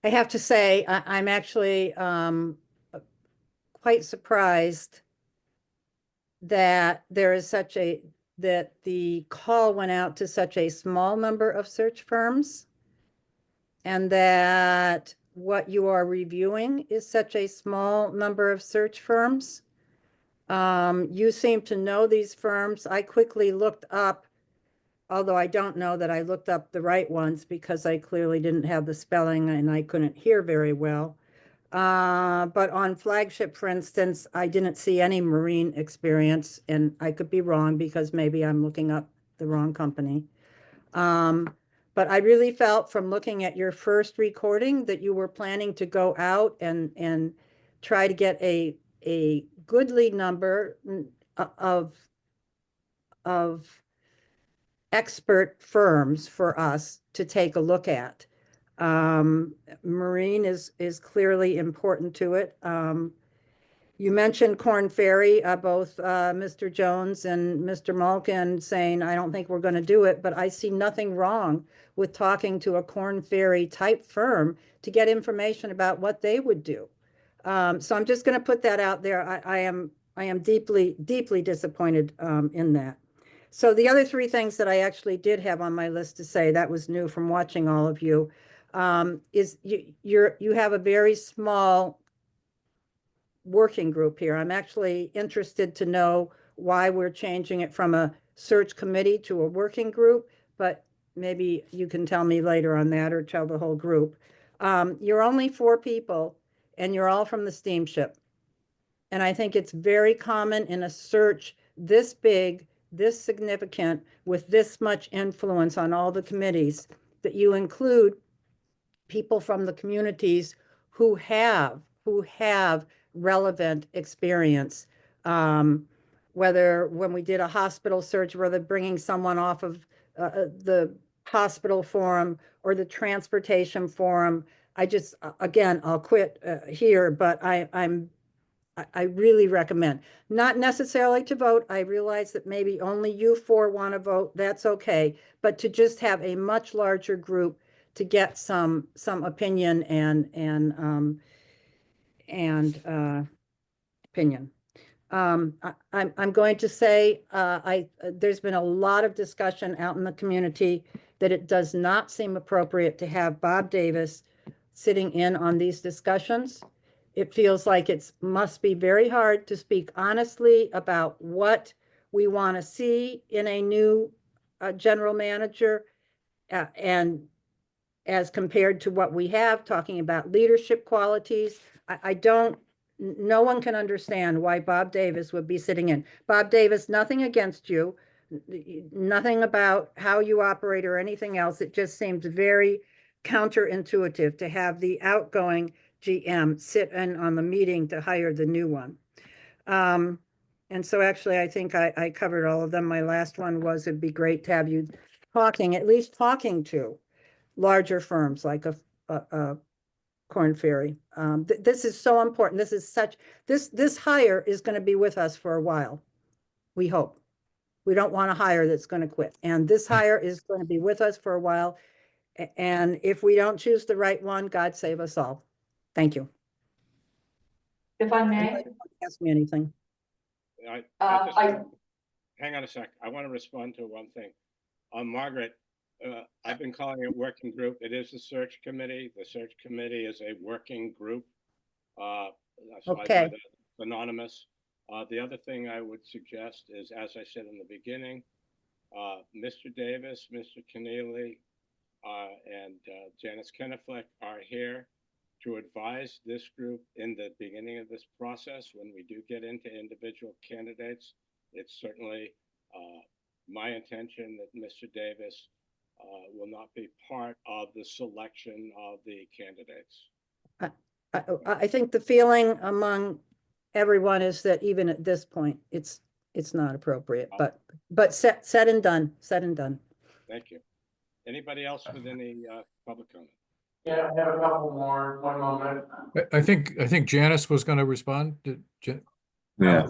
have to say, I'm actually quite surprised that there is that the call went out to such a small number of search firms, and that what you are reviewing is such a small number of search firms. You seem to know these firms. I quickly looked up, although I don't know that I looked up the right ones because I clearly didn't have the spelling and I couldn't hear very well. But on Flagship, for instance, I didn't see any marine experience, and I could be wrong because maybe I'm looking up the wrong company. But I really felt from looking at your first recording that you were planning to go out and try to get a goodly number of expert firms for us to take a look at. Marine is clearly important to it. You mentioned Corn Ferry, both Mr. Jones and Mr. Malkin saying, I don't think we're going to do it, but I see nothing wrong with talking to a Corn Ferry type firm to get information about what they would do. So I'm just going to put that out there. I am deeply, deeply disappointed in that. So the other three things that I actually did have on my list to say, that was new from watching all of you, is you have a very small working group here. I'm actually interested to know why we're changing it from a search committee to a working group, but maybe you can tell me later on that or tell the whole group. You're only 4 people and you're all from the Steamship. And I think it's very common in a search this big, this significant, with this much influence on all the committees, that you include people from the communities who have relevant experience. Whether when we did a hospital search, whether bringing someone off of the hospital forum or the transportation forum, I just, again, I'll quit here, but I really recommend, not necessarily to vote. I realize that maybe only you 4 want to vote. That's okay. But to just have a much larger group to get some opinion and opinion. I'm going to say there's been a lot of discussion out in the community that it does not seem appropriate to have Bob Davis sitting in on these discussions. It feels like it must be very hard to speak honestly about what we want to see in a new general manager, and as compared to what we have, talking about leadership qualities. No one can understand why Bob Davis would be sitting in. Bob Davis, nothing against you, nothing about how you operate or anything else. It just seems very counterintuitive to have the outgoing GM sit in on the meeting to hire the new one. And so actually, I think I covered all of them. My last one was, it'd be great to have you at least talking to larger firms like a Corn Ferry. This is so important. This hire is going to be with us for a while. We hope. We don't want a hire that's going to quit. And this hire is going to be with us for a while. And if we don't choose the right one, God save us all. Thank you. If I may, Anybody want to ask me anything? Hang on a sec. I want to respond to one thing. Margaret, I've been calling it working group. It is the search committee. The search committee is a working group. Okay. It's anonymous. The other thing I would suggest is, as I said in the beginning, Mr. Davis, Mr. Keneally, and Janice Kenneflick are here to advise this group in the beginning of this process. When we do get into individual candidates, it's certainly my intention that Mr. Davis will not be part of the selection of the candidates. I think the feeling among everyone is that even at this point, it's not appropriate, but said and done. Thank you. Anybody else with any public comment? Yeah, I have a couple more, one moment. I think Janice was going to respond. Yeah.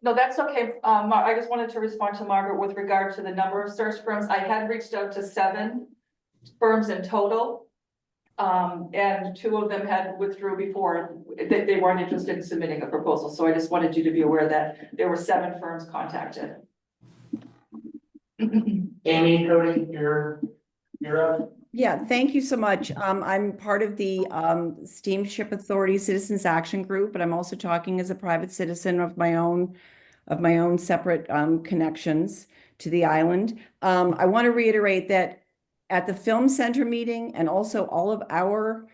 no, that's okay. I just wanted to respond to Margaret with regard to the number of search firms. I had reached out to 7 firms in total. And 2 of them had withdrew before. They weren't interested in submitting a proposal. So I just wanted you to be aware that there were 7 firms contacted. Amy, Cody, you're up. Yeah, thank you so much. I'm part of the Steamship Authority Citizens Action Group, but I'm also talking as a private citizen of my own separate connections to the island. I want to reiterate that at the Film Center meeting and also all of our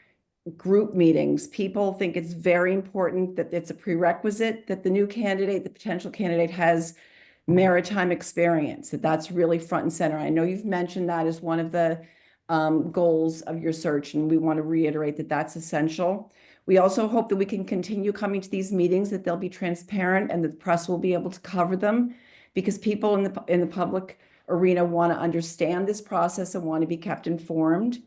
group meetings, people think it's very important that it's a prerequisite that the new candidate, the potential candidate, has maritime experience, that's really front and center. I know you've mentioned that as one of the goals of your search, and we want to reiterate that that's essential. We also hope that we can continue coming to these meetings, that they'll be transparent and the press will be able to cover them, because people in the public arena want to understand this process and want to be kept informed.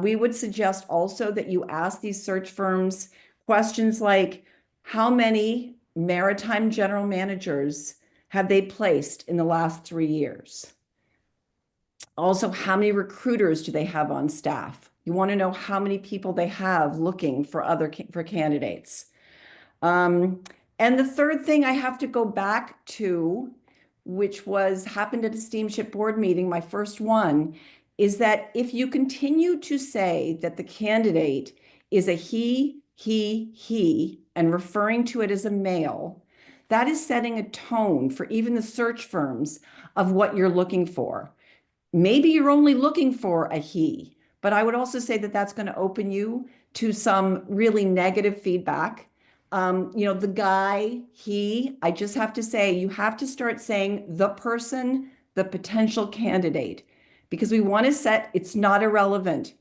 We would suggest also that you ask these search firms questions like, how many maritime general managers have they placed in the last 3 years? Also, how many recruiters do they have on staff? You want to know how many people they have looking for candidates. And the third thing I have to go back to, which happened at a Steamship board meeting, my first one, is that if you continue to say that the candidate is a he, and referring to it as a male, that is setting a tone for even the search firms of what you're looking for. Maybe you're only looking for a he, but I would also say that that's going to open you to some really negative feedback. The guy, I just have to say, you have to start saying the person, the potential candidate, because we want to set, it's not irrelevant.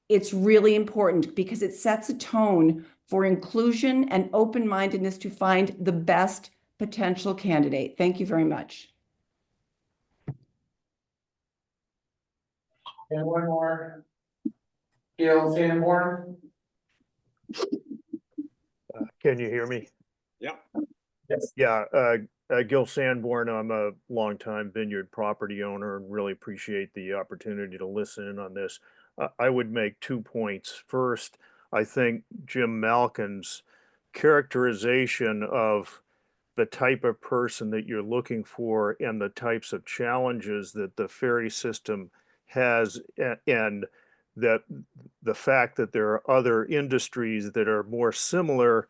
It's really important because it sets a tone for inclusion and open-mindedness to find the best potential candidate. Thank you very much. And one more. Gail Sanborn. Can you hear me? Yeah. Yes. Yeah, Gil Sanborn, I'm a longtime vineyard property owner and really appreciate the opportunity to listen in on this. I would make 2 points. First, I think Jim Malkin's characterization of the type of person that you're looking for and the types of challenges that the ferry system has, and that the fact that there are other industries that are more similar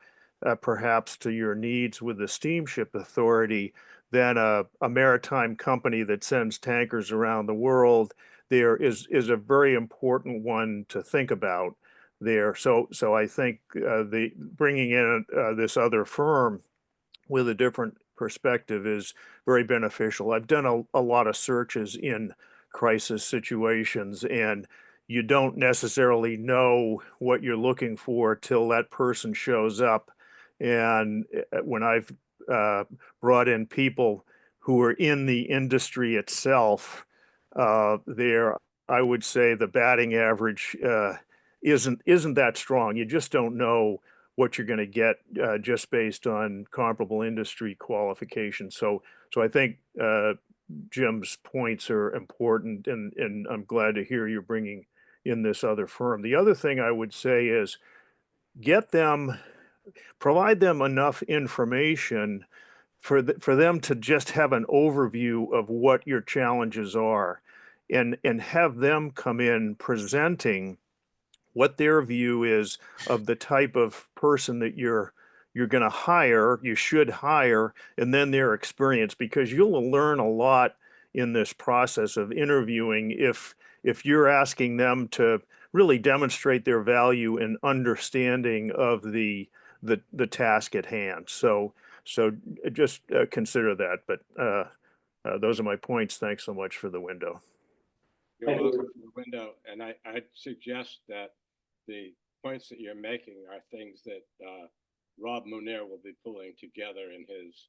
perhaps to your needs with the Steamship Authority than a maritime company that sends tankers around the world, there is a very important one to think about there. So I think the bringing in this other firm with a different perspective is very beneficial. I've done a lot of searches in crisis situations, and you don't necessarily know what you're looking for till that person shows up. And when I've brought in people who are in the industry itself, there, I would say the batting average isn't that strong. You just don't know what you're going to get just based on comparable industry qualifications. So I think Jim's points are important, and I'm glad to hear you're bringing in this other firm. The other thing I would say is provide them enough information for them to just have an overview of what your challenges are, and have them come in presenting what their view is of the type of person that you're going to hire, you should hire, and then their experience, because you'll learn a lot in this process of interviewing if you're asking them to really demonstrate their value and understanding of the task at hand. So just consider that. But those are my points. Thanks so much for the window. You're welcome for the window, and I'd suggest that the points that you're making are things that Rob Munir will be pulling together in his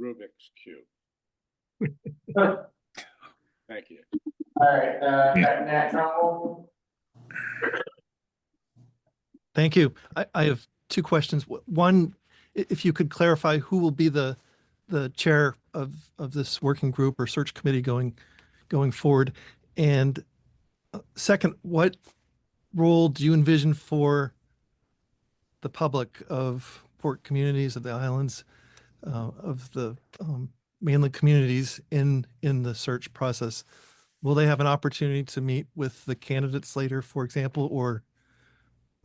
Rubik's Cube. Thank you. All right, Nat Trumbull. Thank you. I have 2 questions. One, if you could clarify who will be the chair of this working group or search committee going forward. And second, what role do you envision for the public of port communities, of the islands, of the mainland communities in the search process? Will they have an opportunity to meet with the candidates later, for example, or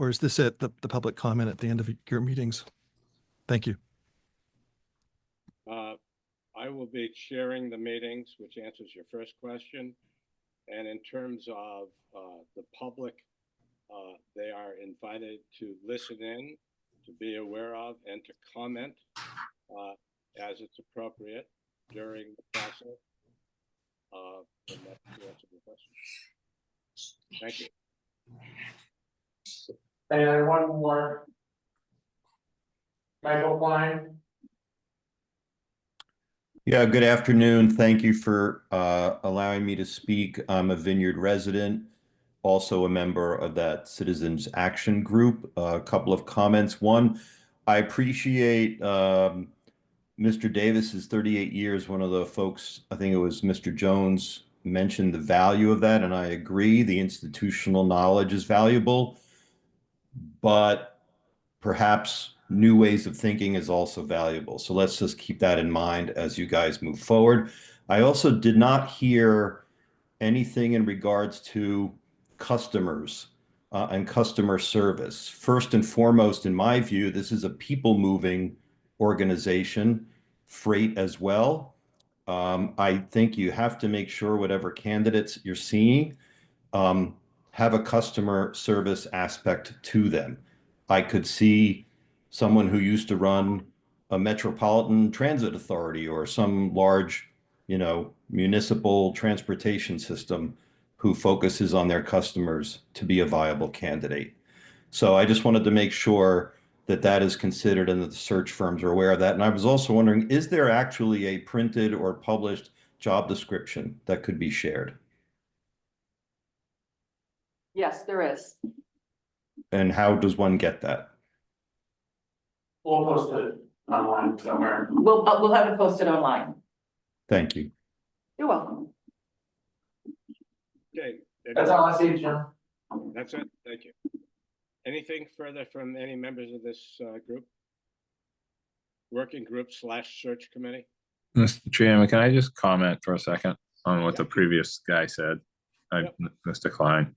is this it, the public comment at the end of your meetings? Thank you. I will be chairing the meetings, which answers your first question. And in terms of the public, they are invited to listen in, to be aware of, and to comment as it's appropriate during the process. And that's the answer to the question. Thank you. And one more. Michael Klein. Yeah, good afternoon. Thank you for allowing me to speak. I'm a Vineyard resident, also a member of that Citizens Action Group. A couple of comments. One, I appreciate Mr. Davis's 38 years. One of the folks, I think it was Mr. Jones, mentioned the value of that, and I agree. The institutional knowledge is valuable, but perhaps new ways of thinking is also valuable. So let's just keep that in mind as you guys move forward. I also did not hear anything in regards to customers and customer service. First and foremost, in my view, this is a people moving organization, freight as well. I think you have to make sure whatever candidates you're seeing have a customer service aspect to them. I could see someone who used to run a metropolitan transit authority or some large, municipal transportation system who focuses on their customers to be a viable candidate. So I just wanted to make sure that that is considered and that the search firms are aware of that. And I was also wondering, is there actually a printed or published job description that could be shared? Yes, there is. And how does one get that? We'll post it online somewhere. We'll have it posted online. Thank you. You're welcome. Okay. That's all I see, Jim. That's it. Thank you. Anything further from any members of this group? Working group / search committee? Mr. Chairman, can I just comment for a second on what the previous guy said? Mr. Klein.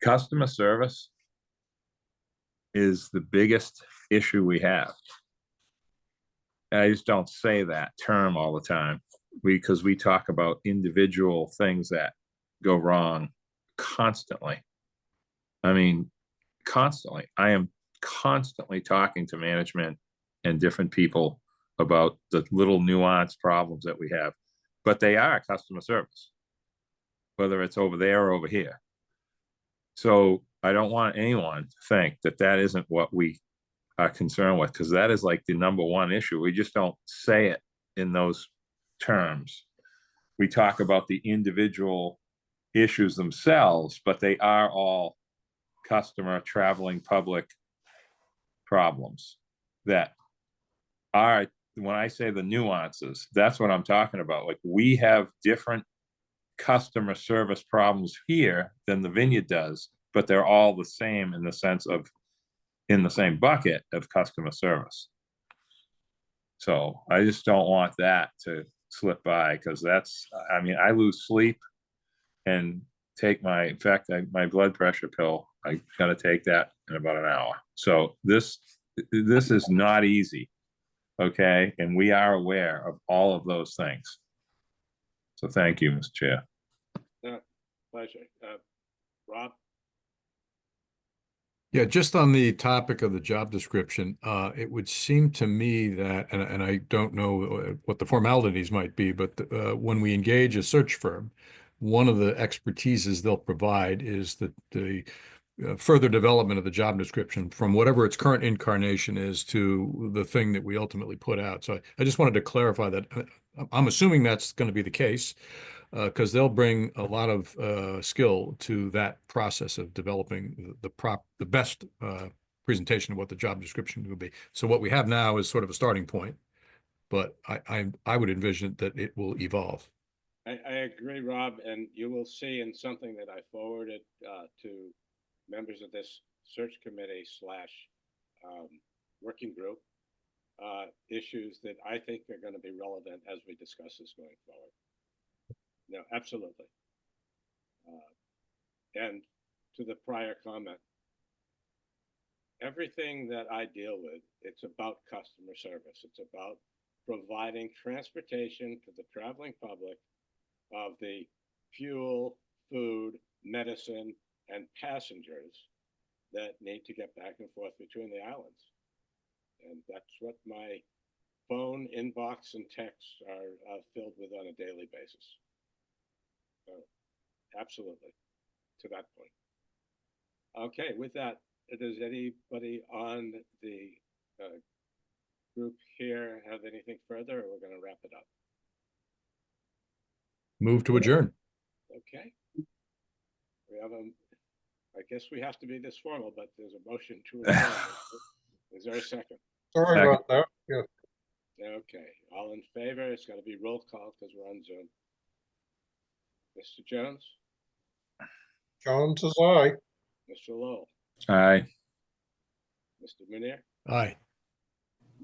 Customer service is the biggest issue we have. And I just don't say that term all the time because we talk about individual things that go wrong constantly. I mean, constantly. I am constantly talking to management and different people about the little nuanced problems that we have, but they are customer service, whether it's over there or over here. So I don't want anyone to think that that isn't what we are concerned with, because that is like the number one issue. We just don't say it in those terms. We talk about the individual issues themselves, but they are all customer, traveling public problems that are, when I say the nuances, that's what I'm talking about. Like, we have different customer service problems here than the Vineyard does, but they're all the same in the sense of in the same bucket of customer service. So I just don't want that to slip by, because that's, I mean, I lose sleep and take my blood pressure pill. I gotta take that in about an hour. So this is not easy. Okay, and we are aware of all of those things. So thank you, Mr. Chair. Pleasure. Rob? Yeah, just on the topic of the job description, it would seem to me that, and I don't know what the formalities might be, but when we engage a search firm, one of the expertises they'll provide is the further development of the job description from whatever its current incarnation is to the thing that we ultimately put out. So I just wanted to clarify that. I'm assuming that's going to be the case, because they'll bring a lot of skill to that process of developing the best presentation of what the job description will be. So what we have now is sort of a starting point, but I would envision that it will evolve. I agree, Rob, and you will see in something that I forwarded to members of this search committee / working group, issues that I think are going to be relevant as we discuss this going forward. No, absolutely. And to the prior comment, everything that I deal with, it's about customer service. It's about providing transportation to the traveling public of the fuel, food, medicine, and passengers that need to get back and forth between the islands. And that's what my phone inbox and texts are filled with on a daily basis. So, absolutely. to that point. Okay, with that, does anybody on the group here have anything further, or we're gonna wrap it up? Move to adjourn. Okay. We have I guess we have to be this formal, but there's a motion to adjourn. Is there a second? Sorry Second. about that. Yeah. Okay, all in favor? It's gotta be roll call because we're on Zoom. Mr. Jones, Jones is aye. Mr. Lowell, Aye. Mr. Munier, Aye.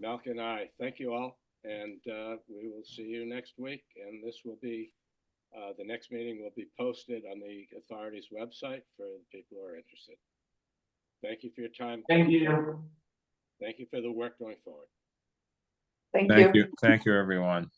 Malk and I. Thank you all, and we will see you next week. And this will be, the next meeting will be posted on the authority's website for the people who are interested. Thank you for your time. Thank you. Thank you for the work going forward. Thank Thank you. you. Thank you, everyone.